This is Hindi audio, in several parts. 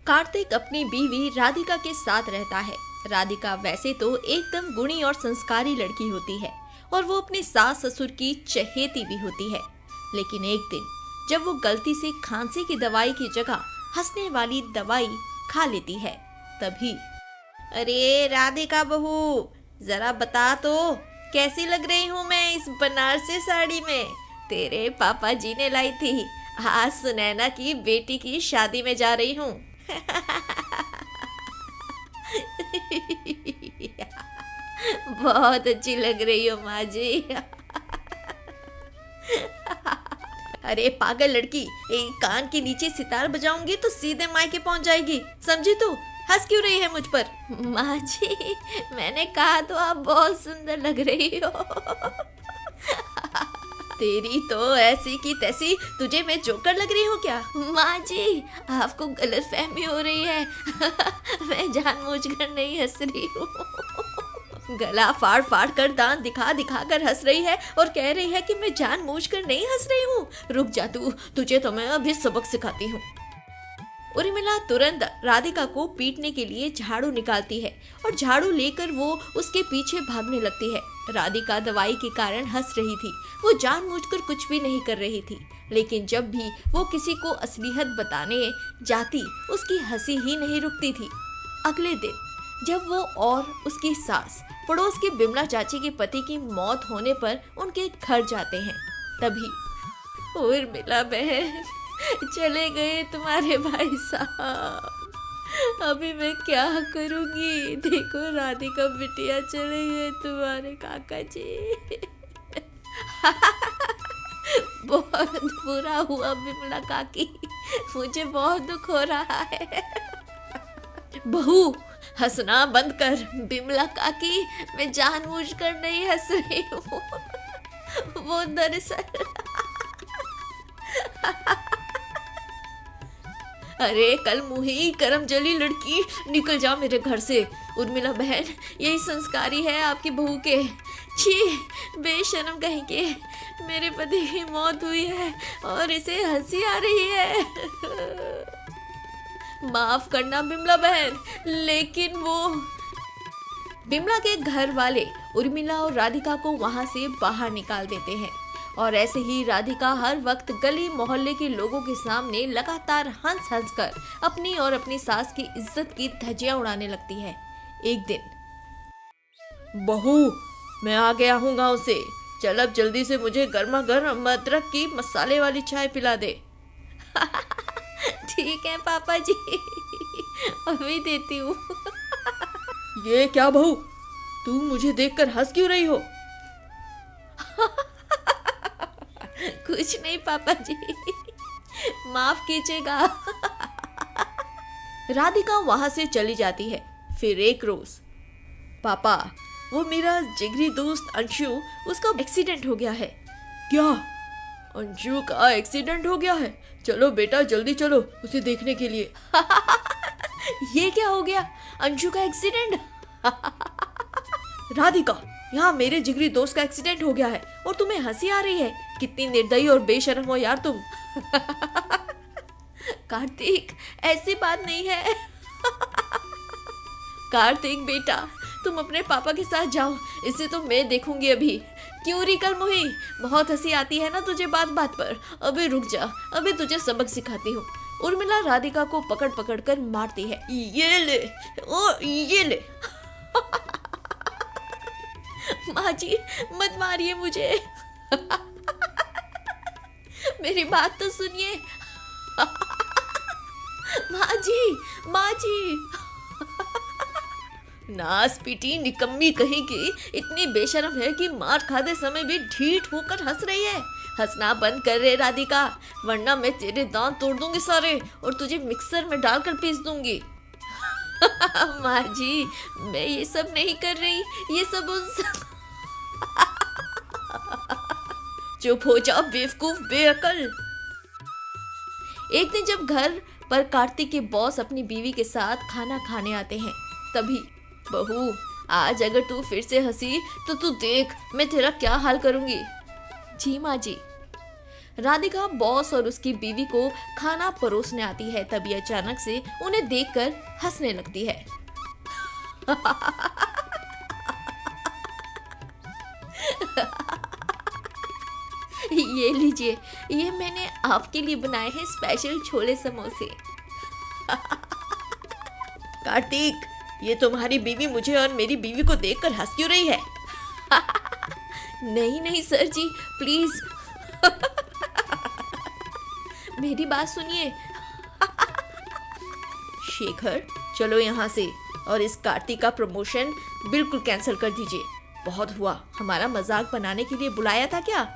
कार्तिक अपनी बीवी राधिका के साथ रहता है। राधिका वैसे तो एकदम गुणी और संस्कारी लड़की होती है और वो अपने सास ससुर की चहेती भी होती है। लेकिन एक दिन जब वो गलती से खांसी की दवाई की जगह हंसने वाली दवाई खा लेती है, तभी अरे राधिका बहू, जरा बता तो कैसी लग रही हूँ मैं इस बनारसी साड़ी में? तेरे पापा जी ने लाई थी। आज सुनैना की बेटी की शादी में जा रही हूँ। बहुत अच्छी लग रही हो माँ जी। अरे पागल लड़की, एक कान के नीचे सितार बजाऊंगी तो सीधे मायके पहुंच जाएगी, समझी तू? हंस क्यों रही है मुझ पर? माँ जी, मैंने कहा तो आप बहुत सुंदर लग रही हो। तेरी तो ऐसी की तैसी, तुझे मैं जोकर लग रही हूँ क्या? माँ जी, आपको गलतफहमी हो रही है। मैं जानबूझकर नहीं हंस रही हूँ। गला फाड़ फाड़ कर दांत दिखा दिखा कर हंस रही है और कह रही है कि मैं जानबूझकर नहीं हंस रही हूँ। रुक जा तू, तुझे तो मैं अभी सबक सिखाती हूँ। उर्मिला तुरंत राधिका को पीटने के लिए झाड़ू निकालती है और झाड़ू लेकर वो उसके पीछे भागने लगती है। राधिका दवाई के कारण हंस रही थी, वो जानबूझकर कुछ भी नहीं कर रही थी। लेकिन जब भी वो किसी को असलियत बताने जाती, उसकी हंसी ही नहीं रुकती थी। अगले दिन जब वो और उसकी सास पड़ोस की बिमला चाची के पति की मौत होने पर उनके घर जाते हैं, तभी उर्मिला बहन, चले गए तुम्हारे भाई साहब। अभी मैं क्या करूंगी? देखो राधिका बिटिया, चले गए तुम्हारे काका जी। बहुत बुरा हुआ बिमला काकी, मुझे बहुत दुख हो रहा है। बहू, हंसना बंद कर। बिमला काकी, मैं जानबूझकर नहीं हंस रही हूँ। वो दरअसल अरे कल मुही करमजली लड़की, निकल जा मेरे घर से। उर्मिला बहन, यही संस्कारी है आपकी बहू के। छी, बेशर्म कहीं के, मेरे पति की मौत हुई है और इसे हंसी आ रही है। माफ करना बिमला बहन, लेकिन वो बिमला के घर वाले उर्मिला और राधिका को वहां से बाहर निकाल देते हैं और ऐसे ही राधिका हर वक्त गली मोहल्ले के लोगों के सामने लगातार हंस हंस कर अपनी और अपनी सास की इज्जत की धज्जियां उड़ाने लगती है। एक दिन, बहू, मैं आ गया हूँ गाँव से, चल अब जल्दी से मुझे गर्मा गर्म अदरक की मसाले वाली चाय पिला दे। ठीक है पापा जी, अभी देती हूँ। ये क्या बहू, तू मुझे देखकर हंस क्यों रही हो? कुछ नहीं पापा जी, माफ कीजिएगा। राधिका वहां से चली जाती है। फिर एक रोज, पापा, वो मेरा जिगरी दोस्त अंशु, उसका एक्सीडेंट हो गया है। क्या? अंशु का एक्सीडेंट हो गया है? चलो बेटा, जल्दी चलो उसे देखने के लिए। ये क्या हो गया? अंशु का एक्सीडेंट? राधिका, यहाँ मेरे जिगरी दोस्त का एक्सीडेंट हो गया है और तुम्हें हंसी आ रही है? कितनी निर्दयी और बेशर्म हो यार तुम। कार्तिक, ऐसी बात नहीं है। कार्तिक बेटा, तुम अपने पापा के साथ जाओ, इसे तो मैं देखूंगी अभी। क्यों रिकल मुही, बहुत हंसी आती है ना तुझे बात बात पर। अभी रुक जा, अभी तुझे सबक सिखाती हूँ। उर्मिला राधिका को पकड़ पकड़ कर मारती है। ये ले, ओ ये ले। माँ जी, मत मारिए मुझे। मेरी बात तो सुनिए। माँ जी, माँ जी। नास पीटी निकम्मी कहीं की, इतनी बेशर्म है कि मार खाते समय भी ढीठ होकर हंस रही है। हंसना बंद कर रे राधिका, वरना मैं तेरे दांत तोड़ दूंगी सारे और तुझे मिक्सर में डालकर पीस दूंगी। माँ जी, मैं ये सब नहीं कर रही, ये सब उस चुप हो जाओ बेवकूफ बेअकल। एक दिन जब घर पर कार्तिक के बॉस अपनी बीवी के साथ खाना खाने आते हैं, तभी, बहू, आज अगर तू फिर से हंसी तो तू देख मैं तेरा क्या हाल करूंगी। जी माँ जी। राधिका बॉस और उसकी बीवी को खाना परोसने आती है। तभी अचानक से उन्हें देखकर हंसने लगती है। ये लीजिए, ये मैंने आपके लिए बनाए हैं स्पेशल छोले समोसे। कार्तिक, ये तुम्हारी बीवी मुझे और मेरी बीवी को देखकर हंस क्यों रही है? नहीं नहीं सर जी, प्लीज मेरी बात सुनिए। शेखर, चलो यहाँ से और इस कार्तिक का प्रमोशन बिल्कुल कैंसिल कर दीजिए। बहुत हुआ, हमारा मजाक बनाने के लिए बुलाया था क्या?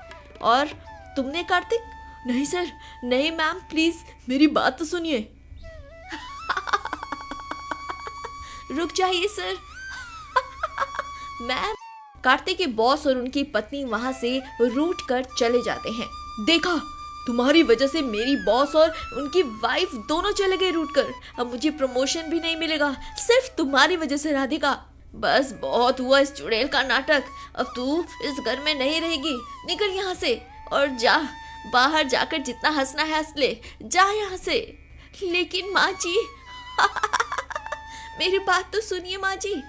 और तुमने कार्तिक? नहीं सर, नहीं मैम, प्लीज मेरी बात तो सुनिए। रुक जाइए सर। मैम। कार्तिक के बॉस और उनकी पत्नी वहां से रूठ कर चले जाते हैं। देखा, तुम्हारी वजह से मेरी बॉस और उनकी वाइफ दोनों चले गए रूठ कर। अब मुझे प्रमोशन भी नहीं मिलेगा, सिर्फ तुम्हारी वजह से राधिका। बस बहुत हुआ इस चुड़ैल का नाटक। अब तू इस घर में नहीं रहेगी, निकल यहाँ से और जा, बाहर जाकर जितना हंसना है हंस ले, जा यहाँ से। लेकिन माँ जी मेरी बात तो सुनिए माँ जी।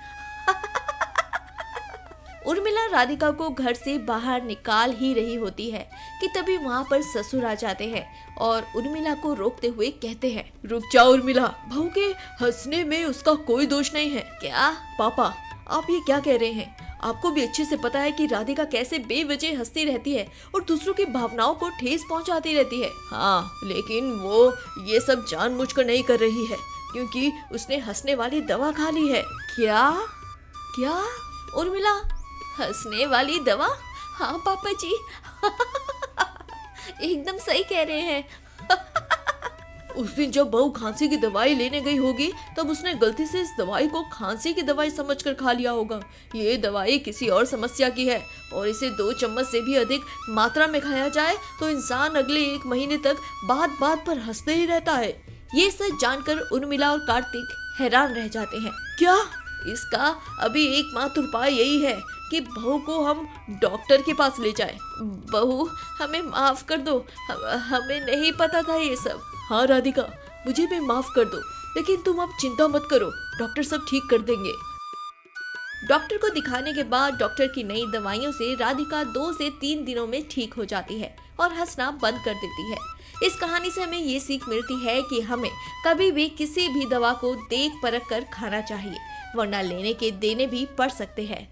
उर्मिला राधिका को घर से बाहर निकाल ही रही होती है कि तभी वहाँ पर ससुर आ जाते हैं और उर्मिला को रोकते हुए कहते हैं, रुक जाओ उर्मिला, बहू के हंसने में उसका कोई दोष नहीं है। क्या? पापा, आप ये क्या कह रहे हैं? आपको भी अच्छे से पता है कि राधिका कैसे बेवजह हंसती रहती है और दूसरों की भावनाओं को ठेस पहुंचाती रहती है। हाँ, लेकिन वो ये सब जानबूझकर नहीं कर रही है, क्योंकि उसने हंसने वाली दवा खा ली है। क्या? क्या? उर्मिला, हंसने वाली दवा? हाँ पापा जी, एकदम सही कह रहे हैं। उस दिन जब बहू खांसी की दवाई लेने गई होगी, तब उसने गलती से इस दवाई को खांसी की दवाई समझकर खा लिया होगा। ये दवाई किसी और समस्या की है और इसे 2 चम्मच से भी अधिक मात्रा में खाया जाए तो इंसान अगले 1 महीने तक बात बात पर हंसते ही रहता है। ये सच जानकर उर्मिला और कार्तिक हैरान रह जाते हैं। क्या? इसका अभी एकमात्र उपाय यही है कि बहू को हम डॉक्टर के पास ले जाएं। बहू, हमें माफ कर दो, हमें नहीं पता था ये सब। हाँ राधिका, मुझे भी माफ कर दो, लेकिन तुम अब चिंता मत करो, डॉक्टर सब ठीक कर देंगे। डॉक्टर को दिखाने के बाद डॉक्टर की नई दवाइयों से राधिका 2 से 3 दिनों में ठीक हो जाती है और हंसना बंद कर देती है। इस कहानी से हमें ये सीख मिलती है कि हमें कभी भी किसी भी दवा को देख परख कर खाना चाहिए, वरना लेने के देने भी पड़ सकते हैं।